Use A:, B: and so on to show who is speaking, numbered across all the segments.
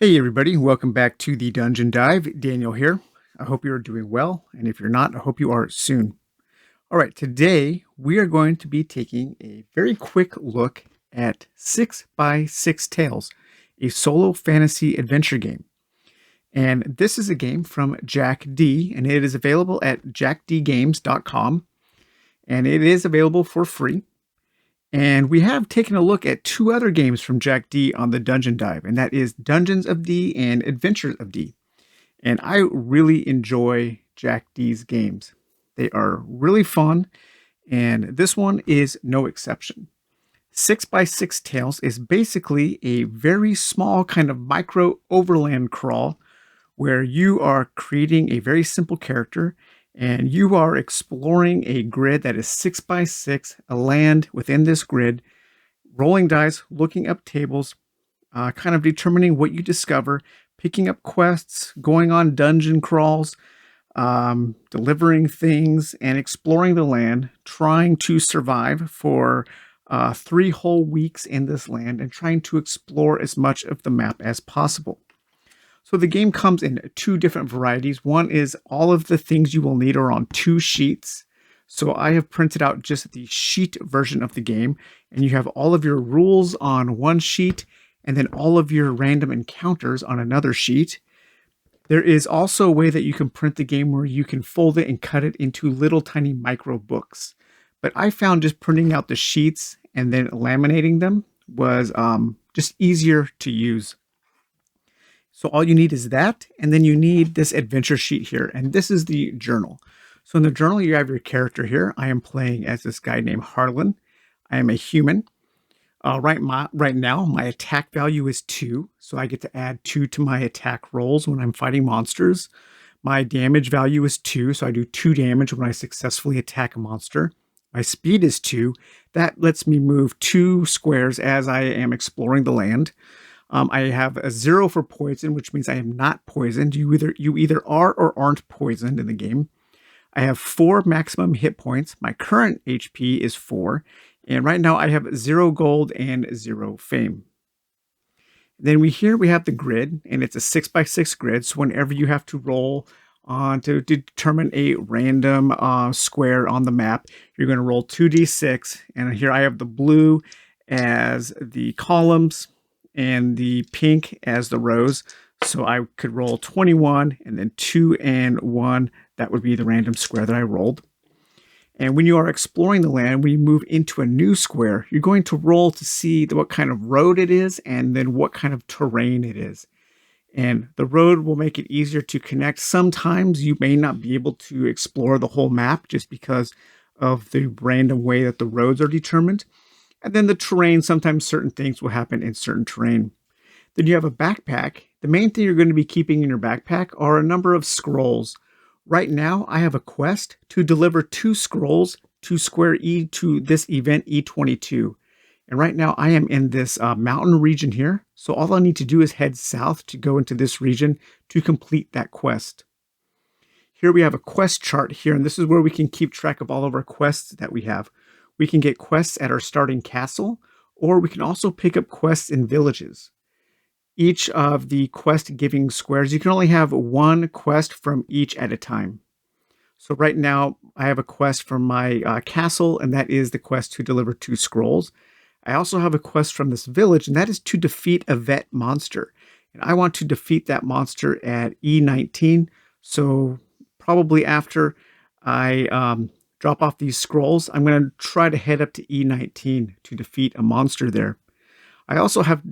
A: Hey everybody, welcome back to the Dungeon Dive. Daniel here. I hope you're doing well, and if you're not, I hope you are soon. All right, today we are going to be taking a very quick look at 6 by 6 Tales, a solo fantasy adventure game. And this is a game from Jack D, and it is available at jackdgames.com, and it is available for free. And we have taken a look at two other games from Jack D on the Dungeon Dive, and that is Dungeons of D and Adventures of D. And I really enjoy Jack D's games. They are really fun, and this one is no exception. 6 by 6 Tales is basically a very small kind of micro overland crawl where you are creating a very simple character and you are exploring a grid that is 6 by 6, a land within this grid, rolling dice, looking up tables, kind of determining what you discover, picking up quests, going on dungeon crawls, delivering things, and exploring the land, trying to survive for 3 whole weeks in this land and trying to explore as much of the map as possible. So the game comes in two different varieties. One is all of the things you will need are on 2 sheets. So I have printed out just the sheet version of the game, and you have all of your rules on 1 sheet and then all of your random encounters on another sheet. There is also a way that you can print the game where you can fold it and cut it into little tiny micro books. But I found just printing out the sheets and then laminating them was just easier to use. So all you need is that, and then you need this adventure sheet here, and this is the journal. So in the journal, you have your character here. I am playing as this guy named Harlan. I am a human. Right now, my attack value is 2, so I get to add 2 to my attack rolls when I'm fighting monsters. My damage value is 2, so I do 2 damage when I successfully attack a monster. My speed is 2. That lets me move 2 squares as I am exploring the land. I have a 0 for poison, which means I am not poisoned. You either are or aren't poisoned in the game. I have 4 maximum hit points. My current HP is 4. And right now I have 0 gold and 0 fame. Then we have the grid, and it's a 6 by 6 grid. So whenever you have to roll to determine a random square on the map, you're going to roll 2d6. And here I have the blue as the columns and the pink as the rows. So I could roll 21 and then 2 and 1. That would be the random square that I rolled. And when you are exploring the land, when you move into a new square, you're going to roll to see what kind of road it is and then what kind of terrain it is. And the road will make it easier to connect. Sometimes you may not be able to explore the whole map just because of the random way that the roads are determined. And then the terrain, sometimes certain things will happen in certain terrain. Then you have a backpack. The main thing you're going to be keeping in your backpack are a number of scrolls. Right now, I have a quest to deliver 2 scrolls to Square E to this event E22. And right now, I am in this mountain region here. So all I need to do is head south to go into this region to complete that quest. Here we have a quest chart here, and this is where we can keep track of all of our quests that we have. We can get quests at our starting castle, or we can also pick up quests in villages. Each of the quest giving squares, you can only have 1 quest from each at a time. So right now I have a quest from my castle, and that is the quest to deliver 2 scrolls. I also have a quest from this village, and that is to defeat a vet monster. And I want to defeat that monster at E19. So probably after I drop off these scrolls, I'm going to try to head up to E19 to defeat a monster there. I also have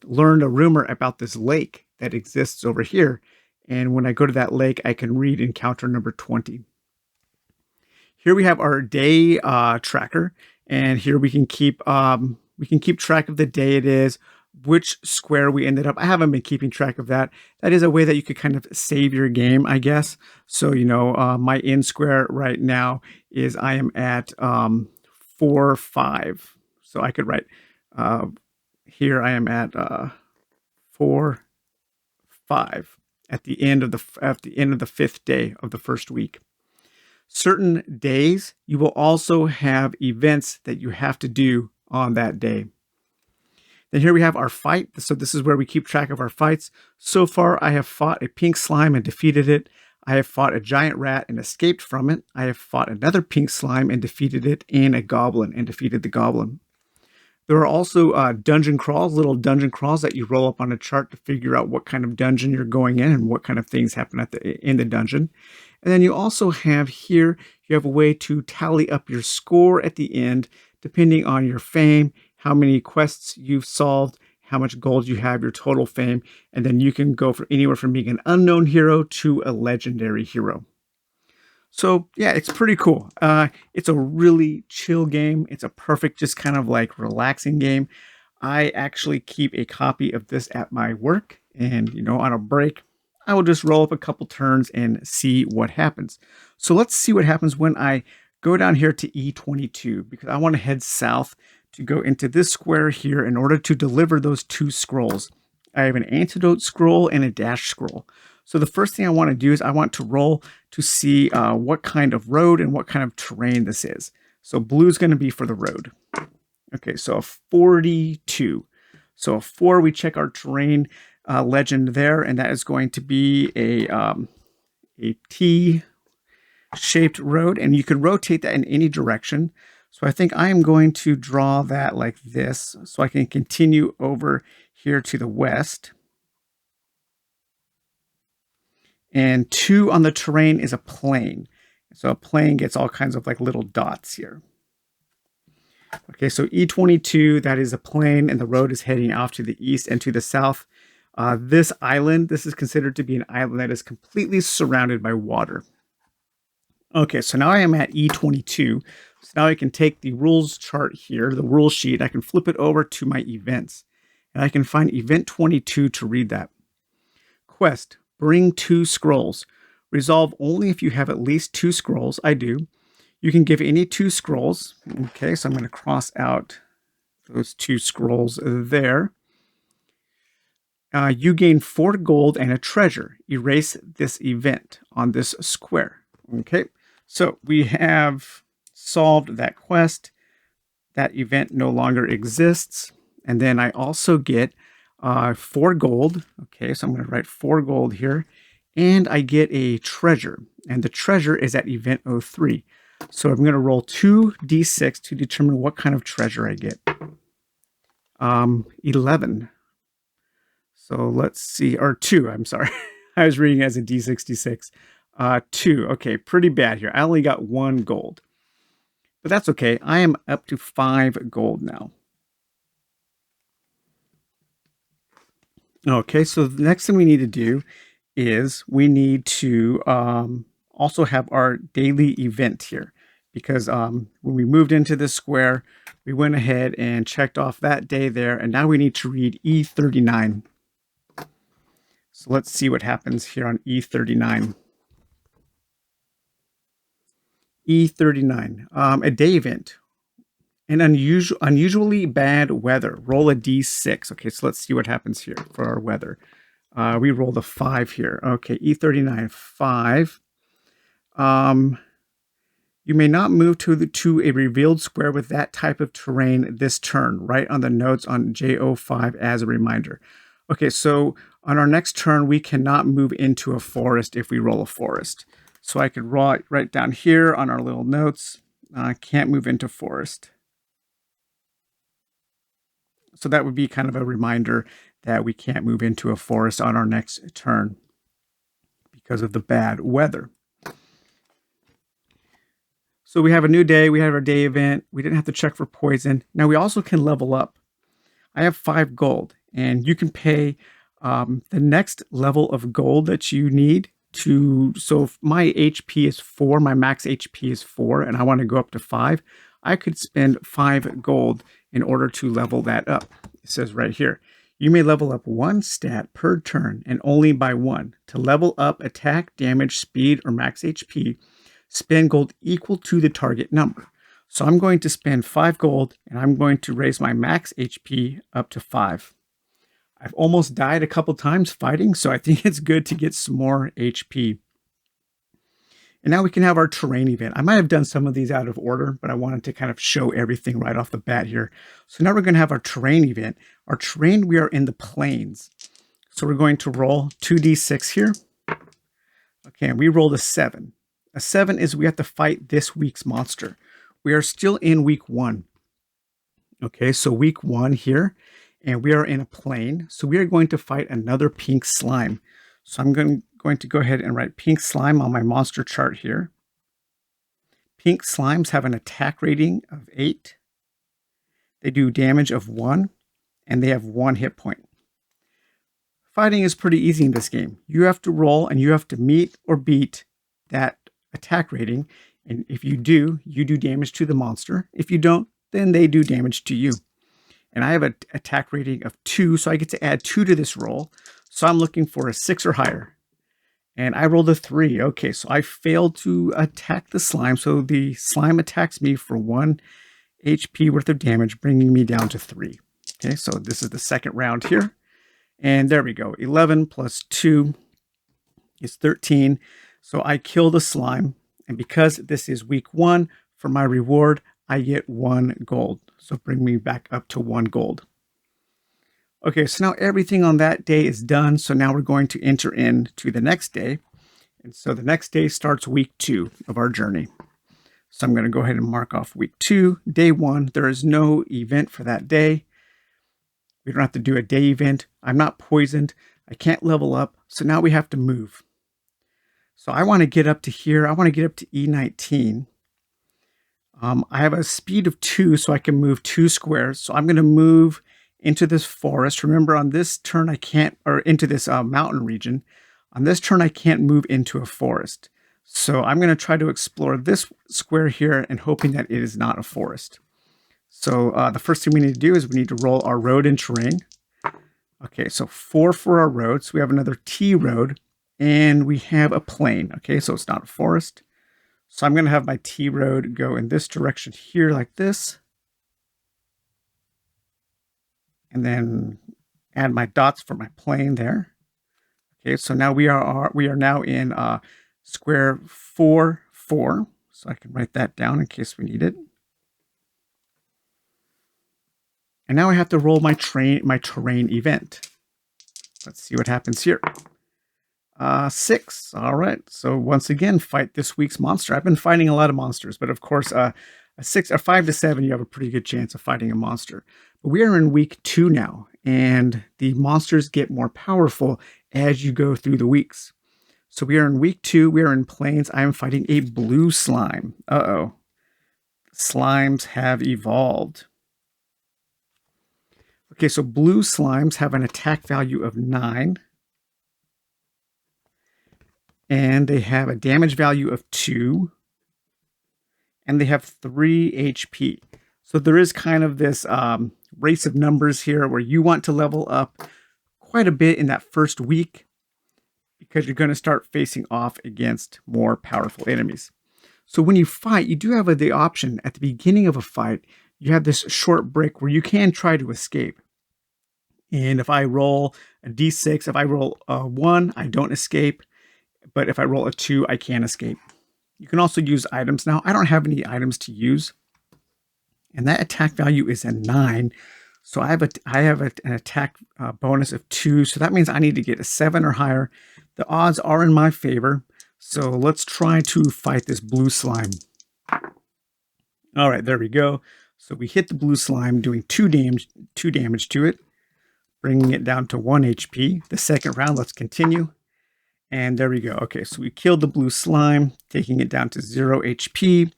A: learned a rumor about this lake that exists over here. And when I go to that lake, I can read encounter number 20. Here we have our day tracker. And here we can keep track of the day it is, which square we ended up. I haven't been keeping track of that. That is a way that you could kind of save your game, I guess. So, my end square right now is I am at 4, 5. So I could write here I am at 4, 5 at the end of the 5th day of the first week. Certain days you will also have events that you have to do on that day. Then here we have our fight. So this is where we keep track of our fights. So far, I have fought a pink slime and defeated it. I have fought a giant rat and escaped from it. I have fought another pink slime and defeated it, and a goblin and defeated the goblin. There are also dungeon crawls, little dungeon crawls that you roll up on a chart to figure out what kind of dungeon you're going in and what kind of things happen in the dungeon. And then you also have here, you have a way to tally up your score at the end, depending on your fame, how many quests you've solved, how much gold you have, your total fame, and then you can go for anywhere from being an unknown hero to a legendary hero. So yeah, it's pretty cool. It's a really chill game. It's a perfect, just kind of like relaxing game. I actually keep a copy of this at my work, and on a break, I will just roll up a couple turns and see what happens. So let's see what happens when I go down here to E22, because I want to head south to go into this square here in order to deliver those 2 scrolls. I have an antidote scroll and a dash scroll. So the first thing I want to do is I want to roll to see what kind of road and what kind of terrain this is. So blue is going to be for the road. Okay, so a 42. So a 4, we check our terrain legend there, and that is going to be a T-shaped road, and you can rotate that in any direction. So I think I am going to draw that like this, so I can continue over here to the west. And 2 on the terrain is a plane. So a plane gets all kinds of like little dots here. Okay, so E22, that is a plane, and the road is heading off to the east and to the south. This island, this is considered to be an island that is completely surrounded by water. Okay, so now I am at E22. So now I can take the rules chart here, the rule sheet, I can flip it over to my events, and I can find event 22 to read that. Quest, bring 2 scrolls. Resolve only if you have at least 2 scrolls. I do. You can give any 2 scrolls. Okay, so I'm going to cross out those 2 scrolls there. You gain 4 gold and a treasure. Erase this event on this square. Okay, so we have solved that quest. That event no longer exists. And then I also get 4 gold. Okay, so I'm going to write 4 gold here. And I get a treasure. And the treasure is at event 03. So I'm going to roll 2d6 to determine what kind of treasure I get. 11. So let's see, or 2, I'm sorry. I was reading as a d66. 2, okay, pretty bad here. I only got 1 gold. But that's okay. I am up to 5 gold now. Okay, so the next thing we need to do is we need to also have our daily event here, because when we moved into this square, we went ahead and checked off that day there, and now we need to read E39. So let's see what happens here on E39. E39, a day event. An unusually bad weather. Roll a d6. Okay, so let's see what happens here for our weather. We rolled a 5 here. Okay, E39, 5. You may not move to a revealed square with that type of terrain this turn. Write on the notes on J05 as a reminder. Okay, so on our next turn, we cannot move into a forest if we roll a forest. So I could write down here on our little notes, can't move into forest. So that would be kind of a reminder that we can't move into a forest on our next turn because of the bad weather. So we have a new day. We have our day event. We didn't have to check for poison. Now we also can level up. I have 5 gold, and you can pay the next level of gold that you need to. So if my HP is 4, my max HP is 4, and I want to go up to 5, I could spend 5 gold in order to level that up. It says right here, you may level up 1 stat per turn and only by 1. To level up attack, damage, speed, or max HP, spend gold equal to the target number. So I'm going to spend 5 gold, and I'm going to raise my max HP up to 5. I've almost died a couple times fighting, so I think it's good to get some more HP. And now we can have our terrain event. I might have done some of these out of order, but I wanted to kind of show everything right off the bat here. So now we're going to have our terrain event. Our terrain, we are in the plains. So we're going to roll 2d6 here. Okay, and we rolled a 7. A 7 is we have to fight this week's monster. We are still in week 1. Okay, so week 1 here, and we are in a plain. So we are going to fight another pink slime. So I'm going to go ahead and write pink slime on my monster chart here. Pink slimes have an attack rating of 8. They do damage of 1, and they have 1 hit point. Fighting is pretty easy in this game. You have to roll, and you have to meet or beat that attack rating. And if you do, you do damage to the monster. If you don't, then they do damage to you. And I have an attack rating of 2, so I get to add 2 to this roll. So I'm looking for a 6 or higher. And I rolled a 3. Okay, so I failed to attack the slime. So the slime attacks me for 1 HP worth of damage, bringing me down to 3. Okay, so this is the second round here. And there we go. 11 plus 2 is 13. So I kill the slime. And because this is week 1, for my reward, I get 1 gold. So bring me back up to 1 gold. Okay, so now everything on that day is done. So now we're going to enter into the next day. And so the next day starts week 2 of our journey. So I'm going to go ahead and mark off week 2, day 1. There is no event for that day. We don't have to do a day event. I'm not poisoned. I can't level up. So now we have to move. So I want to get up to here. I want to get up to E19. I have a speed of 2, so I can move 2 squares. So I'm going to move into this forest. Remember, on this turn, I can't, or into this mountain region. On this turn, I can't move into a forest. So I'm going to try to explore this square here and hoping that it is not a forest. So the first thing we need to do is we need to roll our road and terrain. Okay, so 4 for our road. So we have another T road, and we have a plain. Okay, so it's not a forest. So I'm going to have my T road go in this direction here like this. And then add my dots for my plain there. Okay, so now we are now in square 4, 4. So I can write that down in case we need it. And now I have to roll my terrain event. Let's see what happens here. 6. All right. So once again, fight this week's monster. I've been fighting a lot of monsters, but of course, a 5 to 7, you have a pretty good chance of fighting a monster. But we are in week 2 now, and the monsters get more powerful as you go through the weeks. So we are in week 2. We are in plains. I am fighting a blue slime. Uh-oh. Slimes have evolved. Okay, so blue slimes have an attack value of 9. And they have a damage value of 2. And they have 3 HP. So there is kind of this race of numbers here where you want to level up quite a bit in that first week because you're going to start facing off against more powerful enemies. So when you fight, you do have the option at the beginning of a fight, you have this short break where you can try to escape. And if I roll a d6, if I roll a 1, I don't escape. But if I roll a 2, I can escape. You can also use items. Now, I don't have any items to use. And that attack value is a 9. So I have an attack bonus of 2. So that means I need to get a 7 or higher. The odds are in my favor. So let's try to fight this blue slime. All right, there we go. So we hit the blue slime, doing 2 damage to it, bringing it down to 1 HP. The second round, let's continue. And there we go. Okay, so we killed the blue slime, taking it down to 0 HP.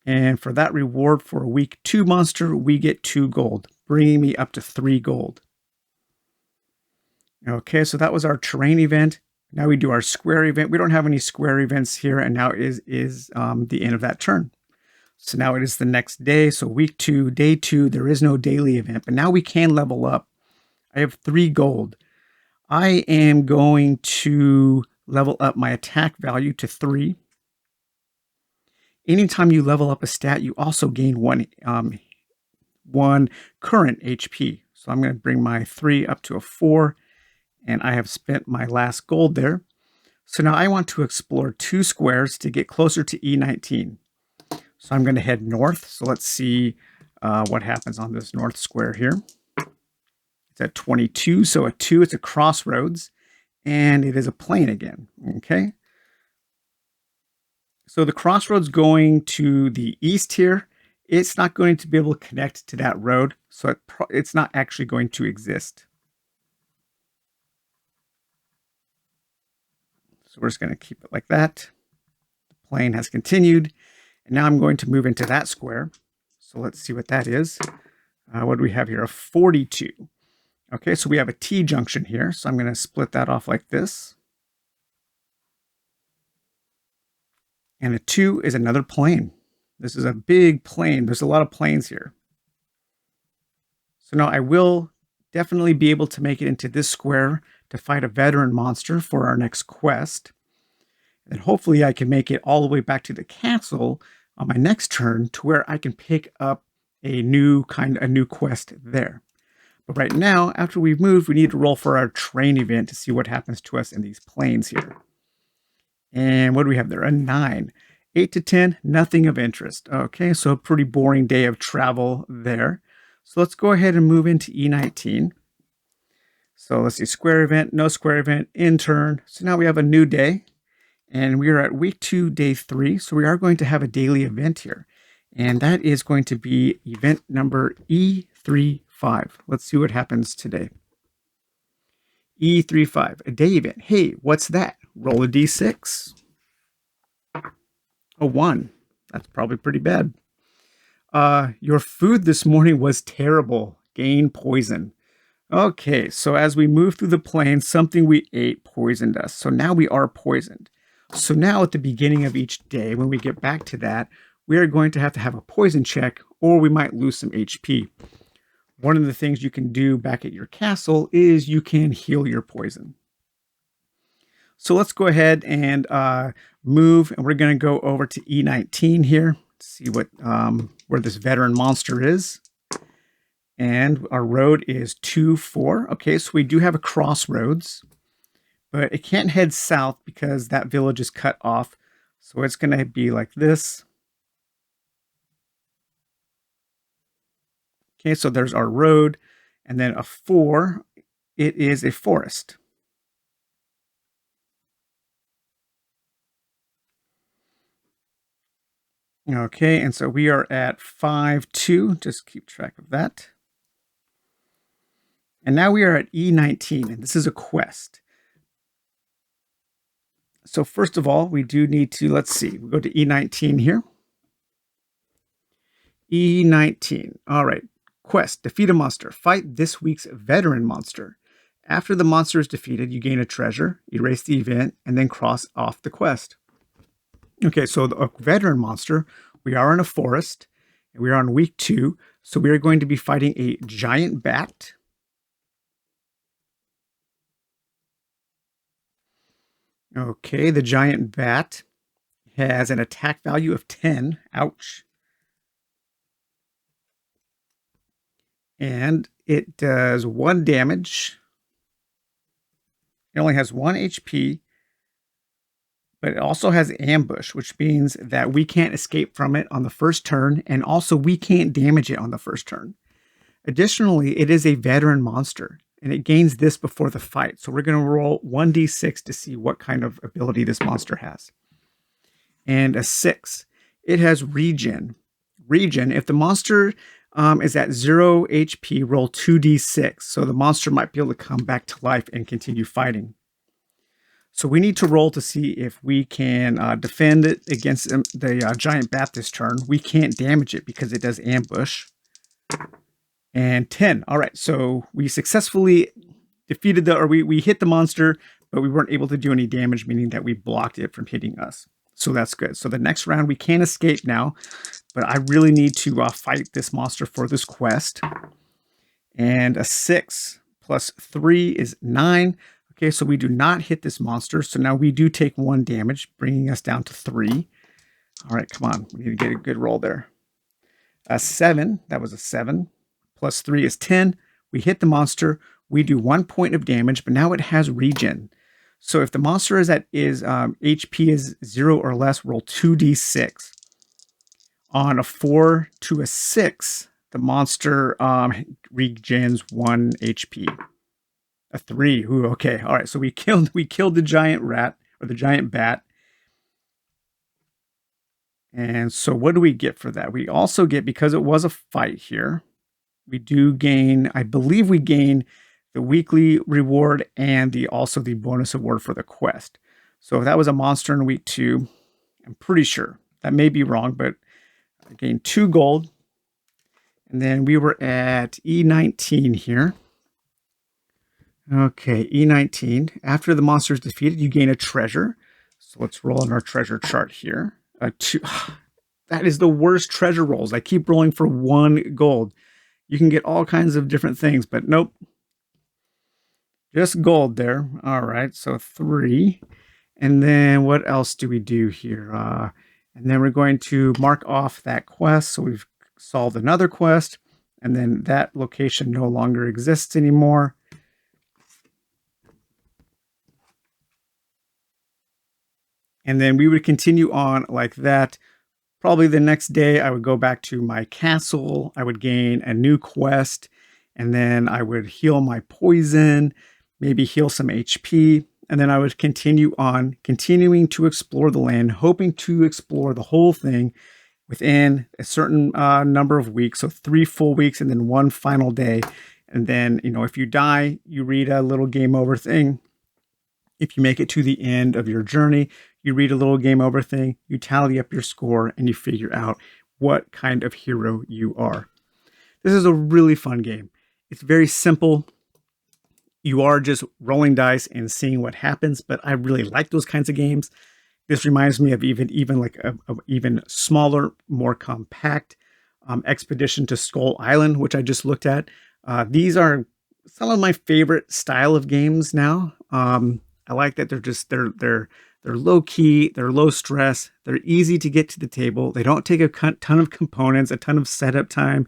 A: And for that reward for a week 2 monster, we get 2 gold, bringing me up to 3 gold. Okay, so that was our terrain event. Now we do our square event. We don't have any square events here, and now is the end of that turn. So now it is the next day. So week 2, day 2, there is no daily event, but now we can level up. I have 3 gold. I am going to level up my attack value to 3. Anytime you level up a stat, you also gain 1 current HP. So I'm going to bring my 3 up to a 4, and I have spent my last gold there. So now I want to explore 2 squares to get closer to E19. So I'm going to head north. So let's see what happens on this north square here. It's at 22, so a 2, it's a crossroads, and it is a plane again, okay? So the crossroads going to the east here, it's not going to be able to connect to that road, so it's not actually going to exist. So we're just going to keep it like that. The plane has continued, and now I'm going to move into that square. So let's see what that is. What do we have here? A 42. Okay, so we have a T junction here, so I'm going to split that off like this. And a 2 is another plane. This is a big plane. There's a lot of planes here. So now I will definitely be able to make it into this square to fight a veteran monster for our next quest. And hopefully I can make it all the way back to the castle on my next turn to where I can pick up a new quest there. But right now, after we've moved, we need to roll for our train event to see what happens to us in these planes here. And what do we have there? A 9. 8 to 10, nothing of interest. Okay, so a pretty boring day of travel there. So let's go ahead and move into E19. So let's see, square event, no square event, in turn. So now we have a new day. And we are at week 2, day 3. So we are going to have a daily event here. And that is going to be event number E35. Let's see what happens today. E35, a day event. Hey, what's that? Roll a D6. A 1. That's probably pretty bad. Your food this morning was terrible. Gain poison. Okay, so as we move through the plane, something we ate poisoned us. So now we are poisoned. So now at the beginning of each day, when we get back to that, we are going to have a poison check, or we might lose some HP. One of the things you can do back at your castle is you can heal your poison. So let's go ahead and move, and we're going to go over to E19 here to see what where this veteran monster is. And our road is 2-4. Okay, so we do have a crossroads, but it can't head south because that village is cut off. So it's going to be like this. Okay, so there's our road, and then a 4, it is a forest. Okay, and so we are at 5-2, just keep track of that. And now we are at E19, and this is a quest. So first of all, we do need to, let's see, we go to E19 here. E19, all right. Quest, defeat a monster. Fight this week's veteran monster. After the monster is defeated, you gain a treasure, erase the event, and then cross off the quest. Okay, so the veteran monster, we are in a forest, and we are on week 2, so we are going to be fighting a giant bat. Okay, the giant bat has an attack value of 10. Ouch. And it does 1 damage. It only has 1 HP, but it also has ambush, which means that we can't escape from it on the first turn, and also we can't damage it on the first turn. Additionally, it is a veteran monster, and it gains this before the fight. So we're going to roll 1d6 to see what kind of ability this monster has. And a 6. It has regen. Regen, if the monster is at 0 HP, roll 2d6. So the monster might be able to come back to life and continue fighting. So we need to roll to see if we can defend it against the giant bat this turn. We can't damage it because it does ambush. And 10. All right, so we successfully defeated we hit the monster, but we weren't able to do any damage, meaning that we blocked it from hitting us. So that's good. So the next round, we can escape now, but I really need to fight this monster for this quest. And a 6 plus 3 is 9. Okay, so we do not hit this monster. So now we do take 1 damage, bringing us down to 3. All right, come on. We need to get a good roll there. A 7, that was a 7. Plus 3 is 10. We hit the monster. We do 1 point of damage, but now it has regen. So if the monster is HP is 0 or less, roll 2d6. On a 4 to a 6, the monster regens 1 HP. A 3. Ooh, okay. All right. So we killed the giant rat or the giant bat. And so what do we get for that? We also get, because it was a fight here, we do gain, I believe we gain the weekly reward and also the bonus award for the quest. So if that was a monster in week 2, I'm pretty sure. That may be wrong, but I gained 2 gold. And then we were at E19 here. Okay, E19. After the monster is defeated, you gain a treasure. So let's roll on our treasure chart here. That is the worst treasure rolls. I keep rolling for 1 gold. You can get all kinds of different things, but nope. Just gold there. All right, so 3. And then what else do we do here? And then we're going to mark off that quest. So we've solved another quest, and then that location no longer exists anymore. And then we would continue on like that. Probably the next day, I would go back to my castle. I would gain a new quest, and then I would heal my poison, maybe heal some HP. And then I would continue on, continuing to explore the land, hoping to explore the whole thing within a certain number of weeks. So 3 full weeks and then 1 final day. And then, if you die, you read a little game over thing. If you make it to the end of your journey, you read a little game over thing, you tally up your score, and you figure out what kind of hero you are. This is a really fun game. It's very simple. You are just rolling dice and seeing what happens, but I really like those kinds of games. This reminds me of even like a even smaller, more compact Expedition to Skull Island, which I just looked at. These are some of my favorite style of games now. I like that they're low key, they're low stress, they're easy to get to the table. They don't take a ton of components, a ton of setup time.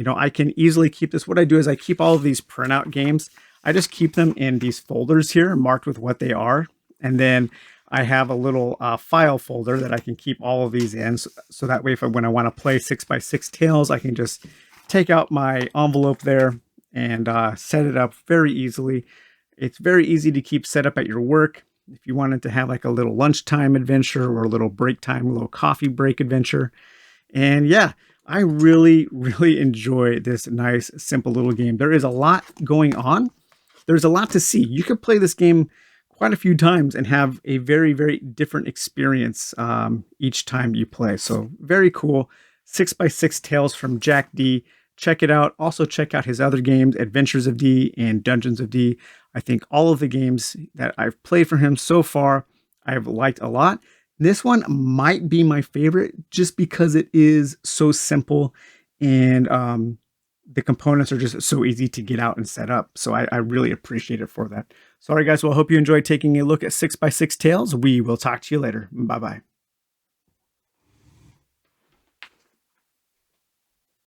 A: I can easily keep this. What I do is I keep all of these printout games. I just keep them in these folders here marked with what they are. And then I have a little file folder that I can keep all of these in. So that way, when I want to play 6x6 Tales, I can just take out my envelope there and set it up very easily. It's very easy to keep set up at your work. If you wanted to have like a little lunchtime adventure or a little break time, a little coffee break adventure. And yeah, I really, really enjoy this nice, simple little game. There is a lot going on. There's a lot to see. You could play this game quite a few times and have a very, very different experience each time you play. So very cool. 6x6 Tales from Jack D. Check it out. Also check out his other games, Adventures of D and Dungeons of D. I think all of the games that I've played for him so far, I've liked a lot. This one might be my favorite just because it is so simple and the components are just so easy to get out and set up. So I really appreciate it for that. Sorry guys, well I hope you enjoyed taking a look at 6x6 Tales. We will talk to you later. Bye-bye.